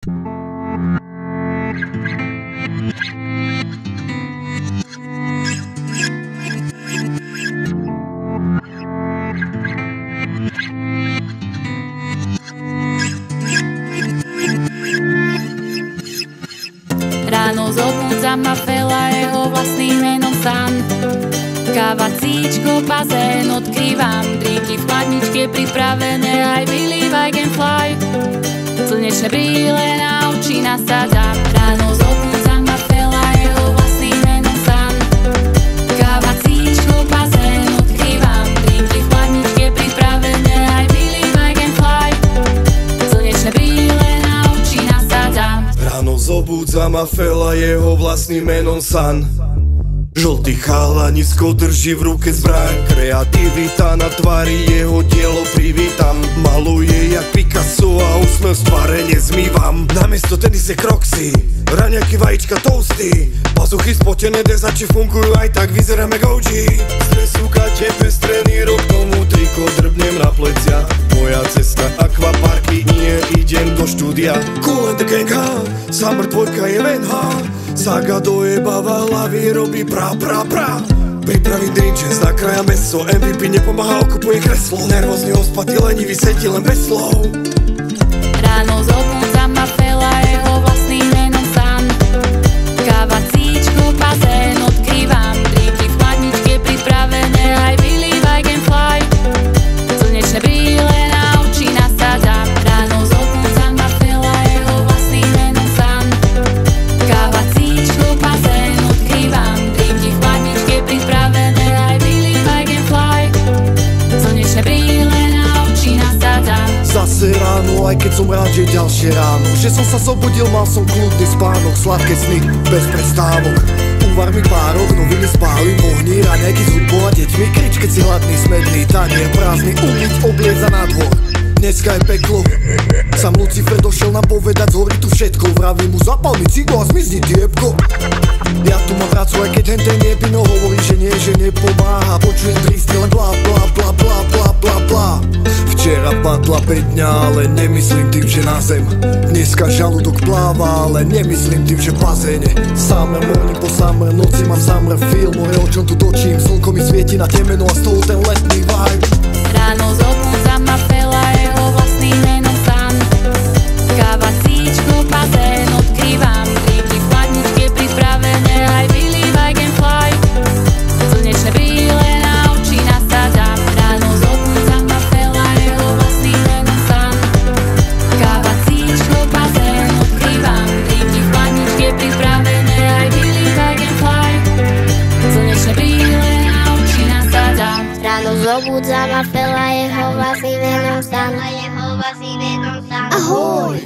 Ráno zobúdza ma fela, jeho vlastným menom san. Káva, cíčko, bazén, odkrývam drinky v chladničke pripravené, aj believe I can fly. Slnečné brýle na oči nasádzam. Ráno zobúdza ma fela, jeho vlastným menom san. Káva, cíčko, bazén, odkrývam drinky v chladničke pripravené, aj believe I can fly. Slnečné brýle na oči nasádzam. Ráno zobúdza ma fela, jeho vlastným menom san. Žltý chalanisko drží v ruke zbraň, kreativita na tvári, jeho dielo privítam. Maluje jak Picasso a úsmev z tváre nezmývam. Namiesto tenise Crocsy, raňaky, vajíčka, toasty, pazuchy spotené, dezači fungujú, aj tak vyzerám jak OG. Stresúka pestrený rok, tomu triko drbnem na plecia. Moja cesta akvaparky, nie idem do štúdia. Cool and the gang, ha, Summer dvojka je ven, ha. Saga dojebáva hlavy, robí pra. Pripraví drinčes, nakrája meso, MVP nepomáha, okupuje kreslo. Nervózny, ospatý, lenivý, sedí len bez slov. Ráno zobúdza ma fela, jeho vlastným menom san. Káva, cíčko, bazén, odkrývam drinky v chladničke pripravené, aj believe I can fly. Slnečné brýle na oči nasádzam. Ráno zobúdza ma fela, jeho vlastným menom san. Káva, cíčko, bazén, odkrývam drinky v chladničke pripravené, aj believe I can fly. Slnečné brýle na oči nasádzam. Zase ráno, aj keď som rád, že ďalšie ráno. Že som sa zobudil, mal som kľudný spánok, sladké sny, bez prestávok. Uvar mi párok, noviny spálim, ohni, raňajky s hudbou a deťmi. Krič, keď si hladný, smedný, tanier prázdny, umyť, oblieza na dvor. Dneska je peklo. Sam Lucifer došiel nám povedať, zhorí tu všetko. Vravím mu, zapal mi cigo a zmizni diebko. Ja tu mám prácu, aj keď henten jebino hovorí, že nepomáha. Počujem tristy, len blá. Včera padla 5 dňa, ale nemyslím tým, že na zem. Dneska žalúdok pláva, ale nemyslím tým, že v bazéne. Summer morning po summer noci mám summer feel. More očom tu točím, slnko mi svieti na temeno a z toho ten letný vibe. Ráno zobúdza ma fela, jeho vlastným menom san. Káva, cíčko, bazén, odkrývam drinky v chladničke pripravené, aj believe I can fly. Slnečné brýle na oči nasádzam. Ráno zobúdza ma fela, jeho vlastným menom san. Káva, cíčko, bazén, odkrývam drinky v chladničke pripravené, aj believe I can fly. Slnečné brýle na oči nasádzam. Ráno zobúdza ma fela, jeho vlastným menom san. Ahoj!